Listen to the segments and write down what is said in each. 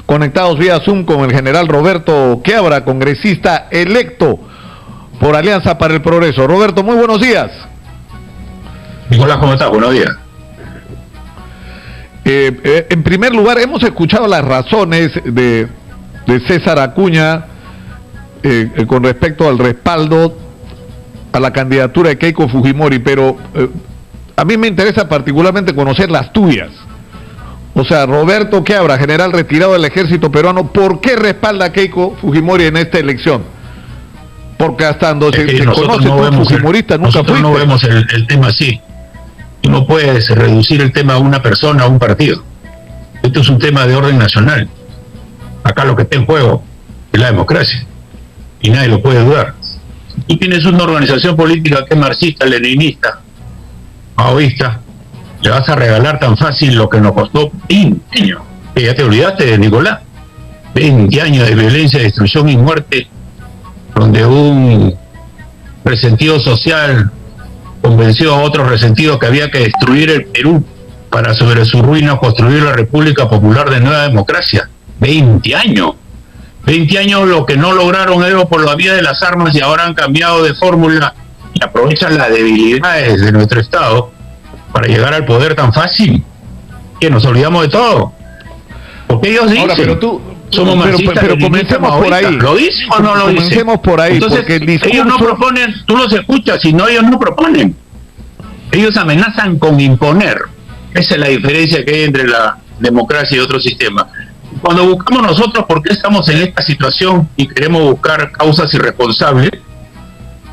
conectados vía Zoom con el general Roberto Quiabra, congresista electo por Alianza para el Progreso. Roberto, muy buenos días. Nicolás, ¿cómo estás? Buenos días. En primer lugar, hemos escuchado las razones de César Acuña con respecto al respaldo a la candidatura de Keiko Fujimori, pero a mí me interesa particularmente conocer las tuyas. O sea, Roberto Quiabra, general retirado del ejército peruano, ¿por qué respalda a Keiko Fujimori en esta elección? Porque hasta donde se conoce, tú fujimorista nunca fuiste. Nosotros no vemos el tema así. Tú no puedes reducir el tema a una persona, a un partido. Esto es un tema de orden nacional. Acá lo que está en juego es la democracia. Y nadie lo puede dudar. Tú tienes una organización política que es marxista, leninista, maoísta, le vas a regalar tan fácil lo que nos costó 20 años. Que ya te olvidaste de Nicolás. 20 años de violencia, destrucción y muerte, donde un resentido social convenció a otros resentidos que había que destruir el Perú para sobre su ruina construir la República Popular de Nueva Democracia. 20 años. 20 años lo que no lograron ellos por la vía de las armas y ahora han cambiado de fórmula y aprovechan las debilidades de nuestro Estado para llegar al poder tan fácil que nos olvidamos de todo. Porque ellos dicen, ahora, pero tú, somos marxistas, pero comencemos por ahí. ¿Lo dicen o no lo dicen? Comencemos por ahí. Entonces, porque el discurso... ellos no proponen, tú los escuchas, y no, ellos no proponen. Ellos amenazan con imponer. Esa es la diferencia que hay entre la democracia y otro sistema. Cuando buscamos nosotros por qué estamos en esta situación y queremos buscar causas irresponsables,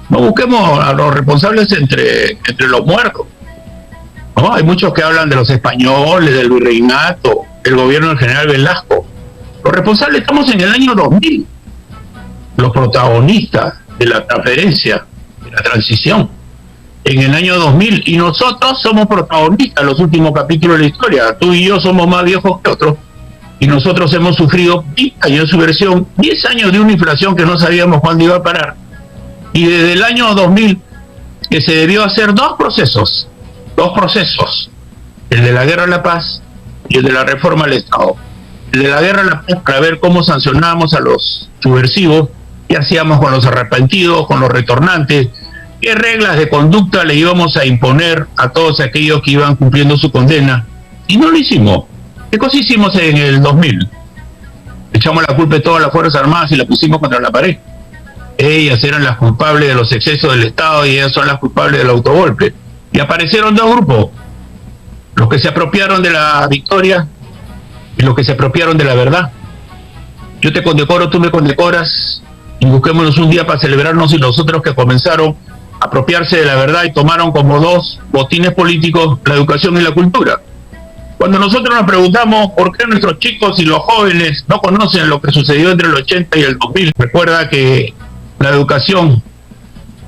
no busquemos a los responsables entre los muertos. ¿No? Hay muchos que hablan de los españoles, del virreinato, el gobierno del general Velasco. Los responsables estamos en el año 2000, los protagonistas de la transferencia, de la transición, en el año 2000, y nosotros somos protagonistas en los últimos capítulos de la historia. Tú y yo somos más viejos que otros, y nosotros hemos sufrido 10 años de subversión, 10 años de una inflación que no sabíamos cuándo iba a parar, y desde el año 2000 que se debió hacer dos procesos, el de la guerra a la paz y el de la reforma al Estado. El de la guerra a la paz para ver cómo sancionábamos a los subversivos, qué hacíamos con los arrepentidos, con los retornantes, qué reglas de conducta le íbamos a imponer a todos aquellos que iban cumpliendo su condena, y no lo hicimos. ¿Qué cosa hicimos en el 2000? Echamos la culpa de todas las Fuerzas Armadas y la pusimos contra la pared. Ellas eran las culpables de los excesos del Estado y ellas son las culpables del autogolpe. Y aparecieron dos grupos, los que se apropiaron de la victoria y los que se apropiaron de la verdad. Yo te condecoro, tú me condecoras, y busquémonos un día para celebrarnos y los otros que comenzaron a apropiarse de la verdad y tomaron como dos botines políticos la educación y la cultura. Cuando nosotros nos preguntamos por qué nuestros chicos y los jóvenes no conocen lo que sucedió entre el 80 y el 2000, recuerda que la educación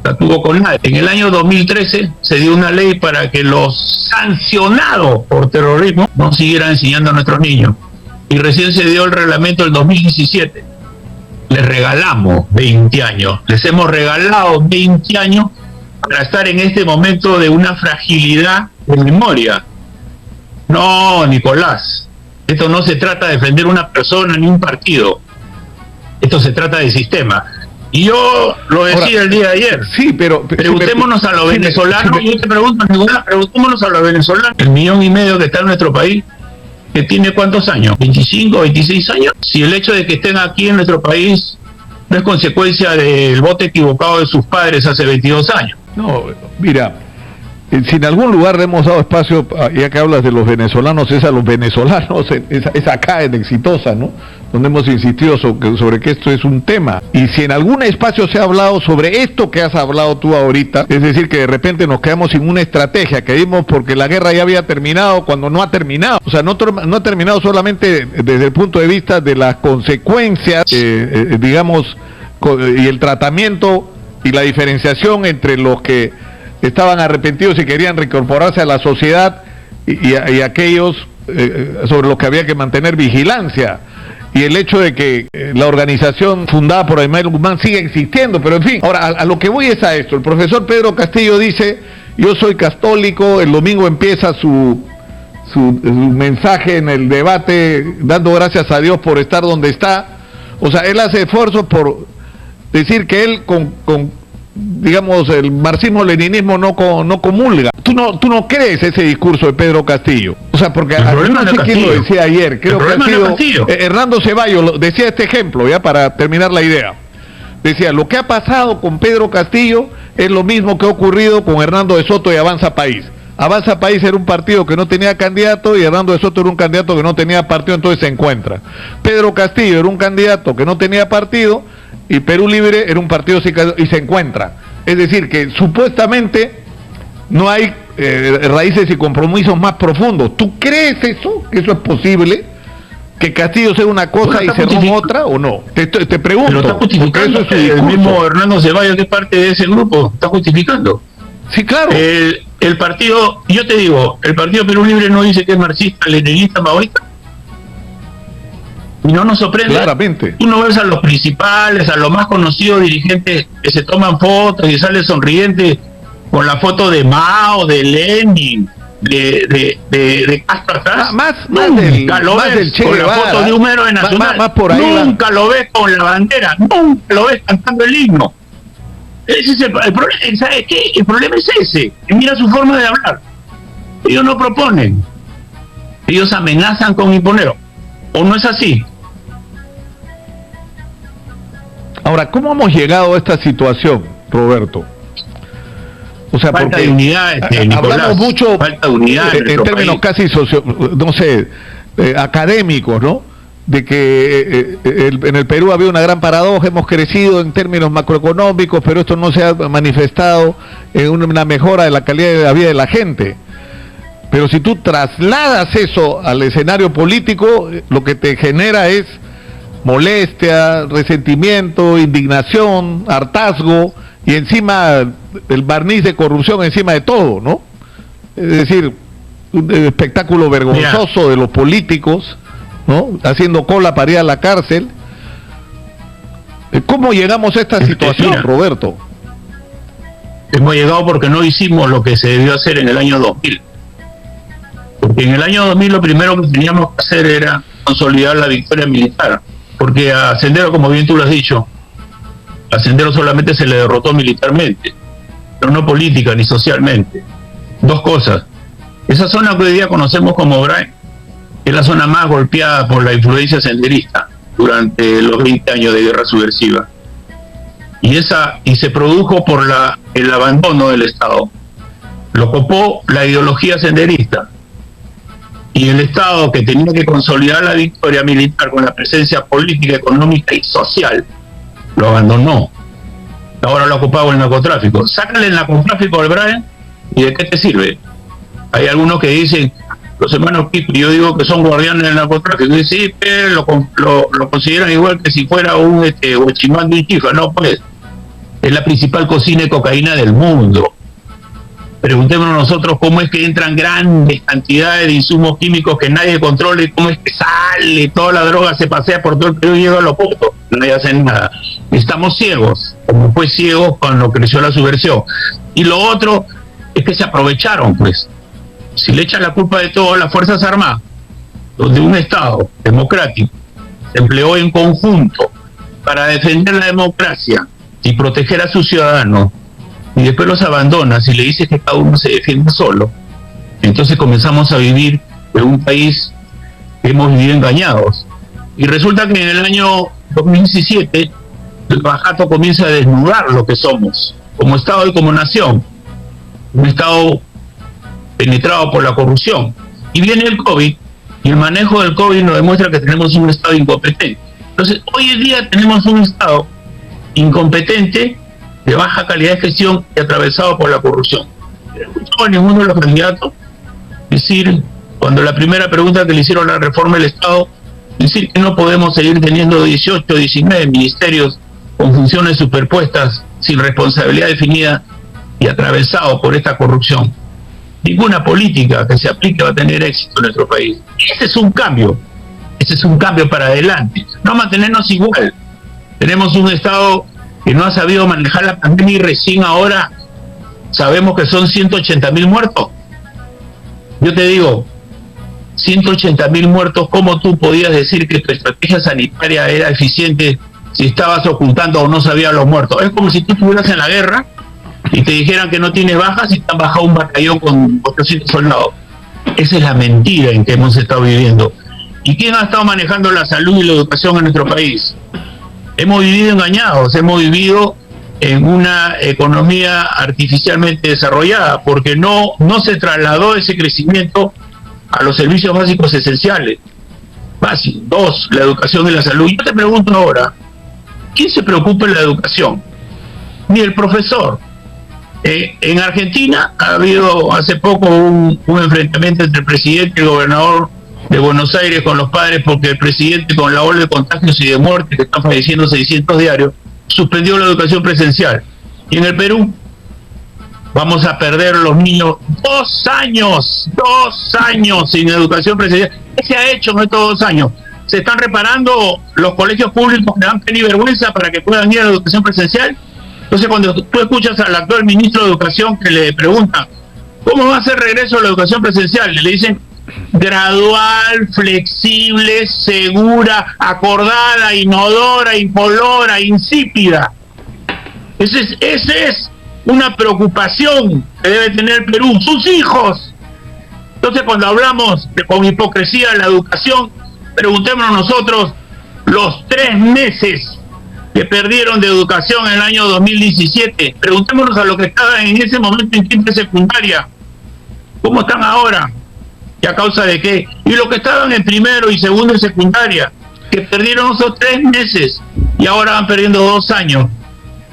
la tuvo con nadie. En el año 2013 se dio una ley para que los sancionados por terrorismo no siguieran enseñando a nuestros niños. Y recién se dio el reglamento del 2017. Les regalamos 20 años. Les hemos regalado 20 años para estar en este momento de una fragilidad de memoria. No, Nicolás, esto no se trata de defender una persona ni un partido. Esto se trata de sistema. Y yo lo decía el día de ayer. Sí, pero preguntémonos a los venezolanos. Yo te pregunto, Nicolás, preguntémonos a los venezolanos. 1,5 millones que está en nuestro país, que tiene ¿cuántos años? 25, 26 años. Si el hecho de que estén aquí en nuestro país no es consecuencia del voto equivocado de sus padres hace 22 años. No, mira, si en algún lugar le hemos dado espacio, ya que hablas de los venezolanos, es a los venezolanos, es acá en Exitosa, ¿no? Donde hemos insistido sobre que esto es un tema. Y si en algún espacio se ha hablado sobre esto que has hablado tú ahorita, es decir, que de repente nos quedamos sin una estrategia, que dimos porque la guerra ya había terminado cuando no ha terminado. O sea, no ha terminado solamente desde el punto de vista de las consecuencias, digamos, y el tratamiento y la diferenciación entre los que estaban arrepentidos y querían reincorporarse a la sociedad y aquellos sobre los que había que mantener vigilancia. Y el hecho de que la organización fundada por Aymar Guzmán sigue existiendo, pero en fin, ahora a lo que voy es a esto. El profesor Pedro Castillo dice, yo soy católico, el domingo empieza su su mensaje en el debate, dando gracias a Dios por estar donde está. O sea, él hace esfuerzos por decir que él digamos, el marxismo-leninismo no comulga. ¿Tú no crees ese discurso de Pedro Castillo? O sea, porque no sé quién lo decía ayer, creo que ha sido Hernando Ceballos, decía este ejemplo, ya para terminar la idea. Decía, lo que ha pasado con Pedro Castillo es lo mismo que ha ocurrido con Hernando de Soto y Avanza País. Avanza País era un partido que no tenía candidato y Hernando de Soto era un candidato que no tenía partido, entonces se encuentra. Pedro Castillo era un candidato que no tenía partido y Perú Libre era un partido y se encuentra. Es decir, que supuestamente no hay raíces y compromisos más profundos. ¿Tú crees eso? ¿Que eso es posible? ¿Que Castillo sea una cosa y Cerrón otra o no? Te pregunto. Pero está justificando, eso es el mismo Hernando Ceballos, que es parte de ese grupo, está justificando. Sí, claro. El partido, yo te digo, el partido Perú Libre no dice que es marxista, leninista, maoísta. Y no nos sorprende. Claramente. Tú no ves a los principales, a los más conocidos dirigentes que se toman fotos y salen sonrientes con la foto de Mao, de Lenin, de Castro atrás. Nunca lo ves con la foto de un héroe nacional. Más por ahí nunca lo ves con la bandera. Nunca lo ves cantando el himno. Ese es el problema. ¿Sabes qué? El problema es ese. Mira su forma de hablar. Ellos no proponen. Ellos amenazan con imponer. ¿O no es así? Ahora, ¿cómo hemos llegado a esta situación, Roberto? O sea, falta de unidad, Nicolás, hablamos mucho falta de unidad en términos casi académicos, ¿no? De que en el Perú había una gran paradoja, hemos crecido en términos macroeconómicos, pero esto no se ha manifestado en una mejora de la calidad de la vida de la gente. Pero si tú trasladas eso al escenario político, lo que te genera es molestia, resentimiento, indignación, hartazgo y encima el barniz de corrupción encima de todo, ¿no? Es decir, un espectáculo vergonzoso de los políticos, ¿no? Haciendo cola para ir a la cárcel. ¿Cómo llegamos a esta situación, Roberto? Hemos llegado porque no hicimos lo que se debió hacer en el año 2000. Porque en el año 2000 lo primero que teníamos que hacer era consolidar la victoria militar. Porque a Sendero, como bien tú lo has dicho, a Sendero solamente se le derrotó militarmente, pero no política ni socialmente. Dos cosas. Esa zona que hoy día conocemos como Brain es la zona más golpeada por la influencia senderista durante los 20 años de guerra subversiva. Y se produjo por el abandono del Estado. Lo copó la ideología senderista. Y el Estado, que tenía que consolidar la victoria militar con la presencia política, económica y social, lo abandonó. Ahora lo ha ocupado el narcotráfico. Sácale el narcotráfico al Brain y ¿de qué te sirve? Hay algunos que dicen, los hermanos Pipi, yo digo que son guardianes del narcotráfico. Y sí, pero lo consideran igual que si fuera un huachimán de un chifa. No, pues, es la principal cocina de cocaína del mundo. Preguntémonos nosotros cómo es que entran grandes cantidades de insumos químicos que nadie controla y cómo es que sale, toda la droga se pasea por todo el Perú y llega a los puertos. Nadie hace nada. Estamos ciegos, como fue ciegos cuando creció la subversión. Y lo otro es que se aprovecharon, pues. Si le echan la culpa de todo a las Fuerzas Armadas, donde un Estado democrático se empleó en conjunto para defender la democracia y proteger a sus ciudadanos, y después los abandonas y le dices que cada uno se defiende solo, entonces comenzamos a vivir en un país que hemos vivido engañados. Y resulta que en el año 2017 el Bajato comienza a desnudar lo que somos, como Estado y como nación. Un Estado penetrado por la corrupción. Y viene el COVID, y el manejo del COVID nos demuestra que tenemos un Estado incompetente. Entonces, hoy en día tenemos un Estado incompetente, de baja calidad de gestión y atravesado por la corrupción. No he escuchado a ninguno de los candidatos decir, cuando la primera pregunta que le hicieron a la reforma del Estado, decir que no podemos seguir teniendo 18, 19 ministerios con funciones superpuestas, sin responsabilidad definida y atravesado por esta corrupción. Ninguna política que se aplique va a tener éxito en nuestro país. Ese es un cambio para adelante, no mantenernos igual. Tenemos un Estado que no ha sabido manejar la pandemia y recién ahora sabemos que son 180.000 muertos. Yo te digo, 180.000 muertos, ¿cómo tú podías decir que tu estrategia sanitaria era eficiente si estabas ocultando o no sabías los muertos? Es como si tú estuvieras en la guerra y te dijeran que no tienes bajas y te han bajado un batallón con 800 soldados. Esa es la mentira en que hemos estado viviendo. ¿Y quién ha estado manejando la salud y la educación en nuestro país? Hemos vivido engañados, hemos vivido en una economía artificialmente desarrollada, porque no se trasladó ese crecimiento a los servicios básicos esenciales. Básico. 2, la educación y la salud. Yo te pregunto ahora, ¿quién se preocupa en la educación? Ni el profesor. En Argentina ha habido hace poco un enfrentamiento entre el presidente y el gobernador de Buenos Aires con los padres, porque el presidente, con la ola de contagios y de muertes, que están falleciendo 600 diarios, suspendió la educación presencial. Y en el Perú vamos a perder los niños 2 años sin educación presencial. ¿Qué se ha hecho en estos 2 años? ¿Se están reparando los colegios públicos que dan pena y vergüenza para que puedan ir a la educación presencial? Entonces, cuando tú escuchas al actual ministro de Educación que le preguntan ¿cómo va a ser regreso a la educación presencial? Le dicen gradual, flexible, segura, acordada, inodora, incolora, insípida. Esa es una preocupación que debe tener el Perú, sus hijos. Entonces, cuando hablamos con hipocresía de la educación, preguntémonos nosotros los 3 meses que perdieron de educación en el año 2017. Preguntémonos a los que estaban en ese momento en quinta secundaria, ¿cómo están ahora? ¿Y a causa de qué? Y los que estaban en primero y segundo de secundaria, que perdieron esos 3 meses y ahora van perdiendo 2 años.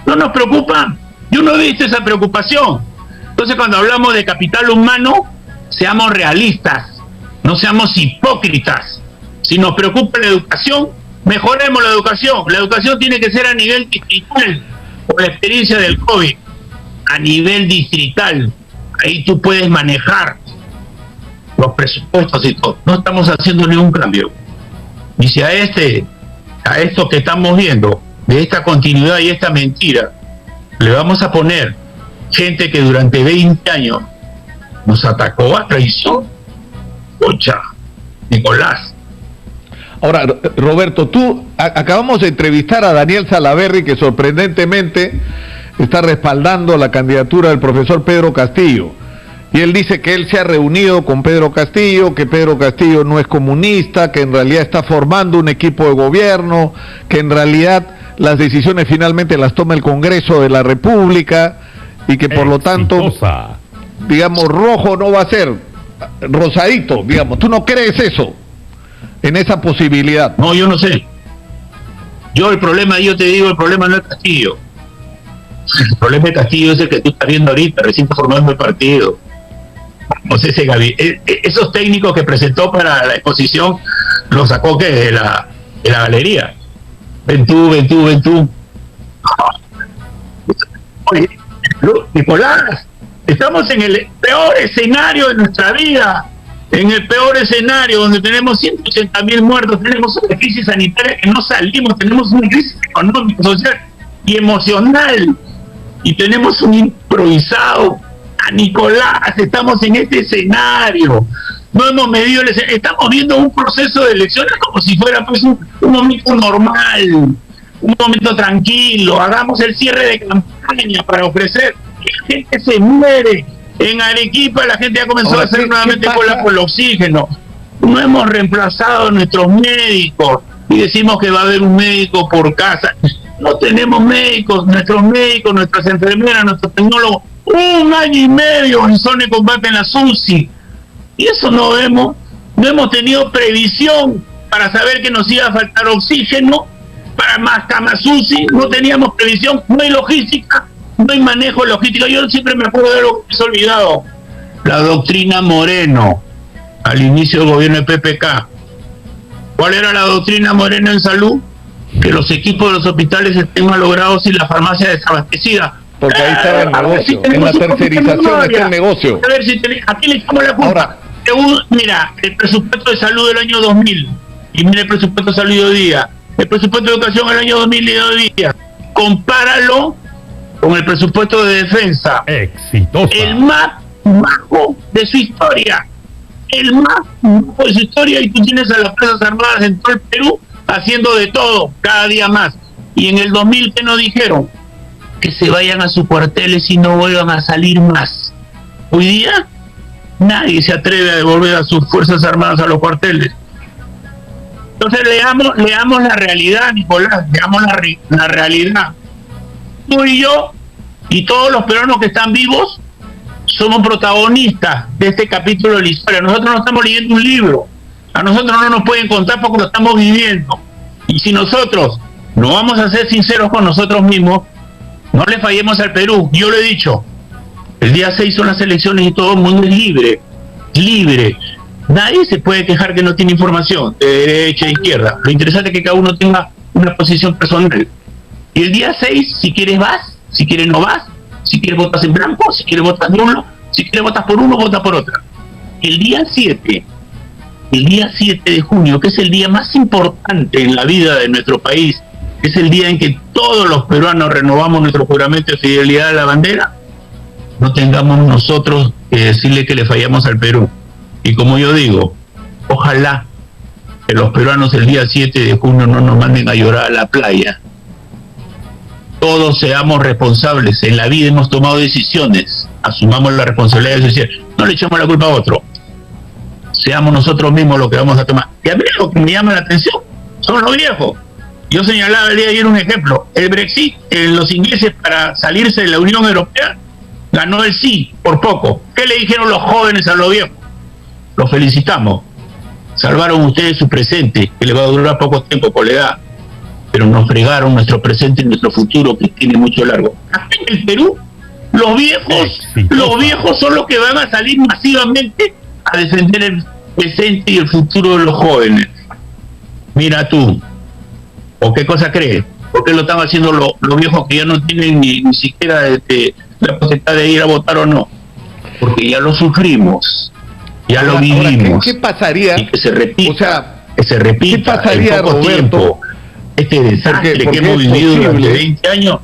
¿No nos preocupa? Yo no he visto esa preocupación. Entonces, cuando hablamos de capital humano, seamos realistas, no seamos hipócritas. Si nos preocupa la educación, mejoremos la educación. La educación tiene que ser a nivel distrital, por la experiencia del COVID. A nivel distrital, ahí tú puedes manejar los presupuestos y todo. No estamos haciendo ningún cambio. Y si a esto que estamos viendo, de esta continuidad y esta mentira, le vamos a poner gente que durante 20 años nos atacó a traición, concha, Nicolás. Ahora, Roberto, acabamos de entrevistar a Daniel Salaverry, que sorprendentemente está respaldando la candidatura del profesor Pedro Castillo. Y él dice que él se ha reunido con Pedro Castillo, que Pedro Castillo no es comunista, que en realidad está formando un equipo de gobierno, que en realidad las decisiones finalmente las toma el Congreso de la República y que por lo tanto, digamos, rojo no va a ser, rosadito, digamos. ¿Tú no crees eso, en esa posibilidad? No, yo no sé. El problema no es Castillo. El problema de Castillo es el que tú estás viendo ahorita, recién formando el partido. No sé, esos técnicos que presentó para la exposición los sacó de la galería. Ven tú. Oye, Nicolás, estamos en el peor escenario de nuestra vida, en el peor escenario donde tenemos 180.000 muertos, tenemos una crisis sanitaria que no salimos, tenemos una crisis económica, social y emocional, y tenemos un improvisado a Nicolás. Estamos en este escenario, no hemos medido estamos viendo un proceso de elecciones como si fuera pues un momento normal, un momento tranquilo. Hagamos el cierre de campaña para ofrecer. La gente se muere en Arequipa, la gente ya comenzó a hacer nuevamente cola por el oxígeno. No hemos reemplazado a nuestros médicos y decimos que va a haber un médico por casa. No tenemos médicos, nuestras enfermeras, nuestros tecnólogos, 1 año y medio en zona de combate en la UCI. Y eso no hemos tenido previsión para saber que nos iba a faltar oxígeno, para más camas UCI, no teníamos previsión, no hay logística, no hay manejo logístico. Yo siempre me acuerdo de lo que se ha olvidado, la doctrina Moreno, al inicio del gobierno de PPK. ¿Cuál era la doctrina Moreno en salud? Que los equipos de los hospitales estén malogrados y la farmacia desabastecida. Porque ahí estaba el negocio, en la tercerización está el negocio. A ver, aquí le echamos la culpa. Ahora, mira, el presupuesto de salud del año 2000, y mira el presupuesto de salud de hoy día, el presupuesto de educación del año 2000 y de hoy día, compáralo con el presupuesto de defensa. Exitosa. El más bajo de su historia. el más bajo de su historia, y tú tienes a las Fuerzas Armadas en todo el Perú haciendo de todo, cada día más. Y en el 2000, ¿qué nos dijeron? Que se vayan a sus cuarteles y no vuelvan a salir más. Hoy día, nadie se atreve a devolver a sus Fuerzas Armadas a los cuarteles. Entonces leamos la realidad, Nicolás, leamos la realidad. Tú y yo y todos los peruanos que están vivos somos protagonistas de este capítulo de la historia. Nosotros no estamos leyendo un libro, a nosotros no nos pueden contar porque lo estamos viviendo. Y si nosotros no vamos a ser sinceros con nosotros mismos, no le fallemos al Perú. Yo lo he dicho, el día 6 son las elecciones y todo el mundo es libre. Nadie se puede quejar que no tiene información de derecha e izquierda. Lo interesante es que cada uno tenga una posición personal. Y el día 6, si quieres vas, si quieres no vas, si quieres votas en blanco, si quieres votas nulo, si quieres votas por uno, votas por otra. El día 7 de junio, que es el día más importante en la vida de nuestro país, es el día en que todos los peruanos renovamos nuestro juramento de fidelidad a la bandera, no tengamos nosotros que decirle que le fallamos al Perú. Y como yo digo, ojalá que los peruanos el día 7 de junio no nos manden a llorar a la playa. Todos seamos responsables. En la vida hemos tomado decisiones. Asumamos la responsabilidad de decir, no le echemos la culpa a otro. Seamos nosotros mismos los que vamos a tomar. Y a mí lo que me llama la atención son los viejos. Yo señalaba el día de ayer un ejemplo. El Brexit, los ingleses para salirse de la Unión Europea, ganó el sí, por poco. ¿Qué le dijeron los jóvenes a los viejos? Los felicitamos. Salvaron ustedes su presente, que le va a durar poco tiempo por la edad, pero nos fregaron nuestro presente y nuestro futuro, que tiene mucho largo. Aquí en el Perú, los viejos son los que van a salir masivamente a defender el presente y el futuro de los jóvenes. Mira tú, ¿o qué cosa crees? ¿Por qué lo están haciendo los viejos que ya no tienen ni siquiera la posibilidad de ir a votar o no? Porque ya lo sufrimos. Ya lo vivimos. ¿Qué pasaría? Y que se repita, o sea, ¿qué pasaría, en poco Roberto? tiempo, este desastre que hemos vivido durante 20 años.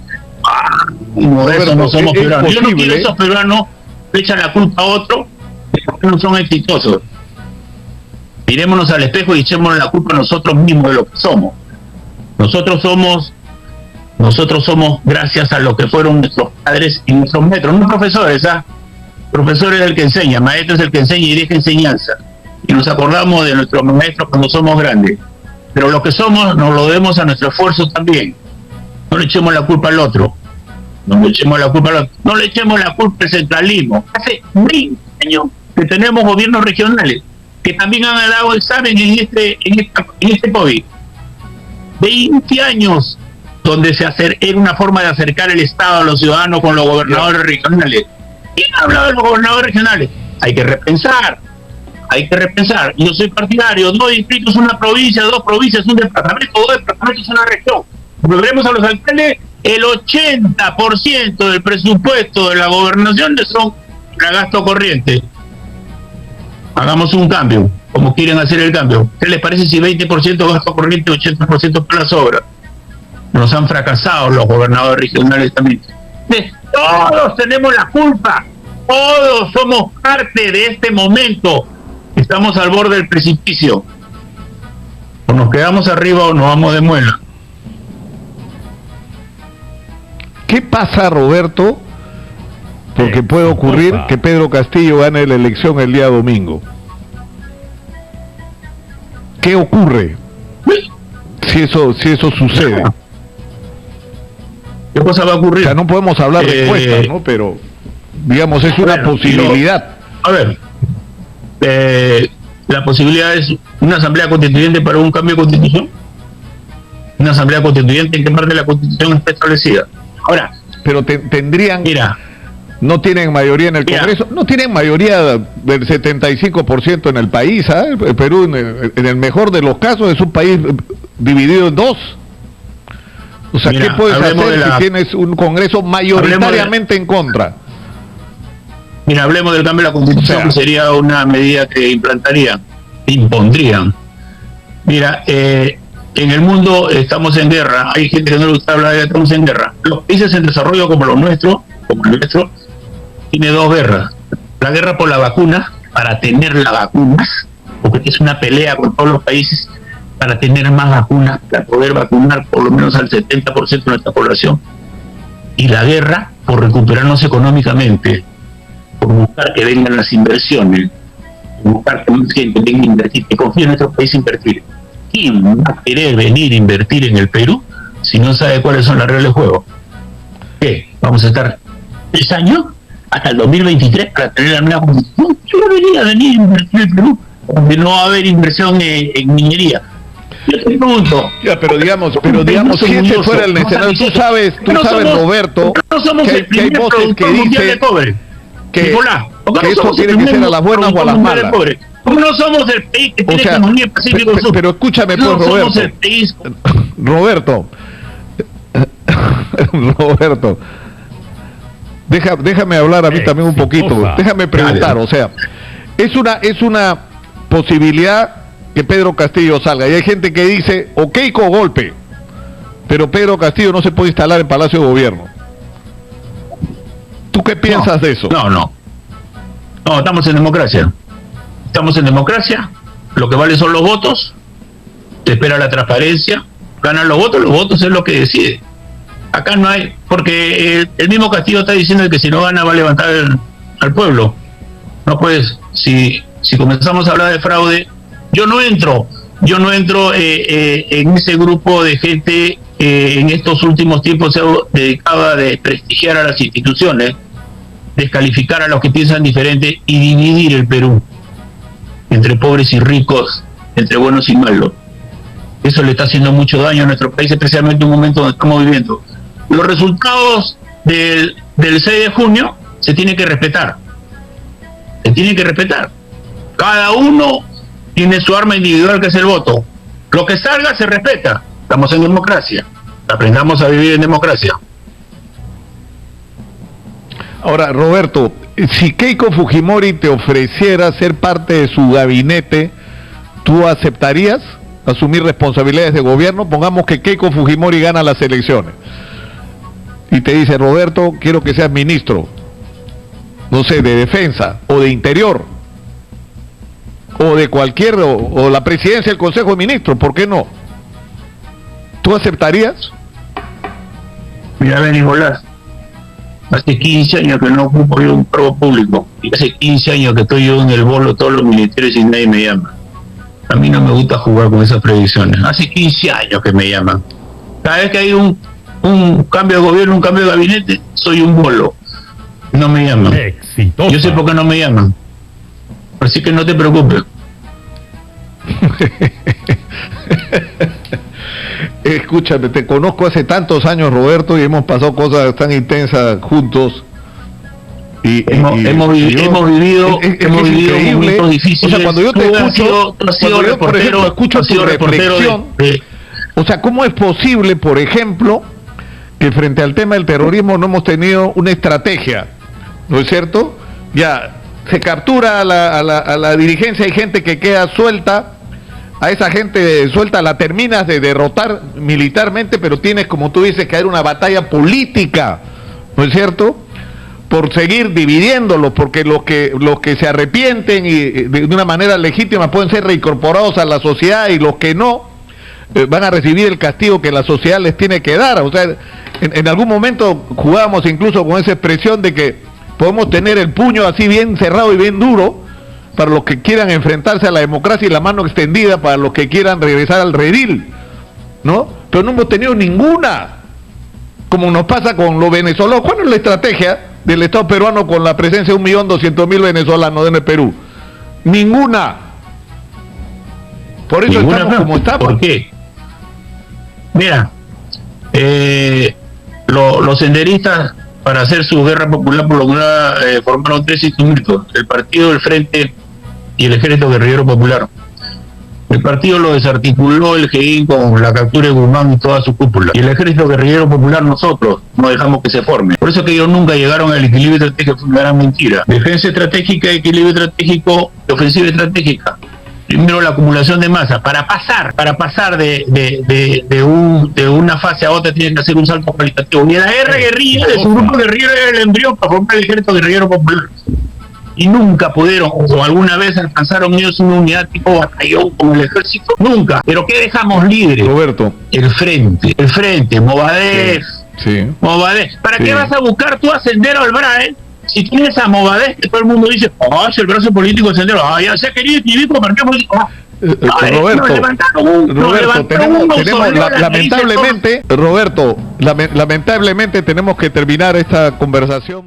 Roberto, no somos peruanos. Yo no quiero esos peruanos que echan la culpa a otro de que no son exitosos. Mirémonos al espejo y echémonos la culpa a nosotros mismos de lo que somos. Nosotros somos gracias a lo que fueron nuestros padres y nuestros maestros, no profesores, Profesor es el que enseña, maestro es el que enseña y deja enseñanza. Y nos acordamos de nuestros maestros cuando somos grandes. Pero lo que somos nos lo debemos a nuestro esfuerzo también. No le echemos la culpa al otro. No le echemos la culpa al centralismo. Hace 20 años que tenemos gobiernos regionales que también han dado examen en este COVID. 20 años donde era una forma de acercar el Estado a los ciudadanos con los gobernadores regionales. ¿Quién ha hablado de los gobernadores regionales? Hay que repensar. Yo soy partidario, 2 distritos, una provincia, 2 provincias, un departamento, 2 departamentos, una región. Volveremos a los alcaldes, el 80% del presupuesto de la gobernación son para gasto corriente. Hagamos un cambio, como quieren hacer el cambio. ¿Qué les parece si 20% gasto corriente y 80% para las obras? Nos han fracasado los gobernadores regionales también. Todos tenemos la culpa, todos somos parte de este momento. Estamos al borde del precipicio. O nos quedamos arriba o nos vamos de muela. ¿Qué pasa, Roberto? Porque puede ocurrir que Pedro Castillo gane la elección el día domingo. ¿Qué ocurre si eso sucede? ¿Qué cosa va a ocurrir? O sea, no podemos hablar de encuestas, ¿no? Pero, digamos, es una posibilidad. La posibilidad es una asamblea constituyente para un cambio de constitución. Una asamblea constituyente, ¿en qué parte de la constitución está establecida? Ahora, pero tendrían... Mira, no tienen mayoría en el Congreso, no tienen mayoría del 75% en el país, ¿sabes? El Perú, en el mejor de los casos, es un país dividido en 2. O sea, ¿qué puedes hacer si tienes un Congreso mayoritariamente en contra? Mira, hablemos del cambio de la Constitución, que sería una medida que impondrían. Mira, en el mundo estamos en guerra, hay gente que no le gusta hablar de que estamos en guerra. Los países en desarrollo como el nuestro, tiene 2 guerras. La guerra por la vacuna, para tener las vacunas, porque es una pelea con todos los países para tener más vacunas, para poder vacunar por lo menos al 70% de nuestra población, y la guerra por recuperarnos económicamente, por buscar que vengan las inversiones, por buscar que más gente venga a invertir, que confíe en nuestro país a invertir. ¿Quién va a querer venir a invertir en el Perú si no sabe cuáles son las reglas del juego? ¿Qué? ¿Vamos a estar 3 años? Hasta el 2023 para tener la nueva constitución. ¿Quién va a venir a invertir en el Perú? Donde no va a haber inversión en minería. Yo te pregunto. Ya, pero digamos, si ese fuera el escenario, tú sabes, Roberto, no somos el que hay primer voces que mundial de dicen cobre. que eso tiene que ser a las buenas o a las malas. ¿Cómo no somos el país que tiene economía Pacífico Sur? Pero escúchame, pues, no Roberto. Somos el país. Roberto, déjame hablar a mí también un poquito. Déjame preguntar, o sea, es una posibilidad que Pedro Castillo salga. Y hay gente que dice, ok, con golpe, pero Pedro Castillo no se puede instalar en Palacio de Gobierno. ¿Tú qué piensas de eso? No, estamos en democracia. Lo que vale son los votos, se espera la transparencia, ganan los votos es lo que decide. Acá no hay, porque el mismo Castillo está diciendo que si no gana va a levantar al pueblo. No puedes, si comenzamos a hablar de fraude, yo no entro en ese grupo de gente en estos últimos tiempos se ha dedicado a desprestigiar a las instituciones, descalificar a los que piensan diferente y dividir el Perú entre pobres y ricos, entre buenos y malos. Eso le está haciendo mucho daño a nuestro país, especialmente en un momento donde estamos viviendo. Los resultados del 6 de junio se tienen que respetar. Cada uno tiene su arma individual, que es el voto. Lo que salga se respeta. Estamos en democracia. Aprendamos a vivir en democracia. Ahora, Roberto, si Keiko Fujimori te ofreciera ser parte de su gabinete, ¿tú aceptarías asumir responsabilidades de gobierno? Pongamos que Keiko Fujimori gana las elecciones y te dice, Roberto, quiero que seas ministro, no sé, de defensa o de interior o de o la presidencia del Consejo de Ministros, ¿por qué no? ¿Tú aceptarías? Mira, Nicolás, hace 15 años que no ocupo yo un cargo público, y hace 15 años que estoy yo en el bolo todos los ministerios y nadie me llama. A mí no me gusta jugar con esas predicciones. Hace 15 años que me llaman. Cada vez que hay un cambio de gobierno, un cambio de gabinete, soy un bolo. No me llaman. Exitosa. Yo sé por qué no me llaman. Así que no te preocupes. Escúchame, te conozco hace tantos años, Roberto, y hemos pasado cosas tan intensas juntos. Hemos vivido momentos difíciles. O sea, cuando yo te escucho, por ejemplo, escucho tu reflexión, o sea, ¿cómo es posible, por ejemplo, que frente al tema del terrorismo no hemos tenido una estrategia? ¿No es cierto? Ya se captura a la dirigencia, hay gente que queda suelta, a esa gente suelta la terminas de derrotar militarmente, pero tienes, como tú dices, que haber una batalla política, ¿no es cierto?, por seguir dividiéndolos, porque los que se arrepienten y de una manera legítima pueden ser reincorporados a la sociedad, y los que no van a recibir el castigo que la sociedad les tiene que dar. O sea, en algún momento jugábamos incluso con esa expresión de que podemos tener el puño así bien cerrado y bien duro para los que quieran enfrentarse a la democracia, y la mano extendida para los que quieran regresar al redil, ¿no? Pero no hemos tenido ninguna, como nos pasa con los venezolanos. ¿Cuál es la estrategia del Estado peruano con la presencia de 1.200.000 venezolanos en el Perú? Ninguna. Por eso estamos como estamos. ¿Por qué? Mira, los senderistas, para hacer su guerra popular, por lo menos formaron 3 instrumentos: el Partido del Frente y el Ejército Guerrillero Popular. El partido lo desarticuló el GEIN con la captura de Guzmán y toda su cúpula. Y el Ejército Guerrillero Popular, nosotros no dejamos que se forme. Por eso que ellos nunca llegaron al equilibrio estratégico, fue una gran mentira. Defensa estratégica, equilibrio estratégico y ofensiva estratégica. Primero la acumulación de masa. Para pasar de una fase a otra tienen que hacer un salto cualitativo. Y la guerrilla es un grupo guerrillero, era el embrión para formar el Ejército Guerrillero Popular. y nunca pudieron, o alguna vez alcanzaron ellos una unidad tipo batallón como el ejército, nunca. Pero ¿qué dejamos libre? Roberto. El frente, Movadef. Sí. Movadef. ¿Para Sí. qué vas a buscar tú a Sendero Albright si tienes a Movadef, que todo el mundo dice, es el brazo político de Sendero, ya se ha querido escribir como partido político? Roberto, lamentablemente, Roberto, lamentablemente tenemos que terminar esta conversación.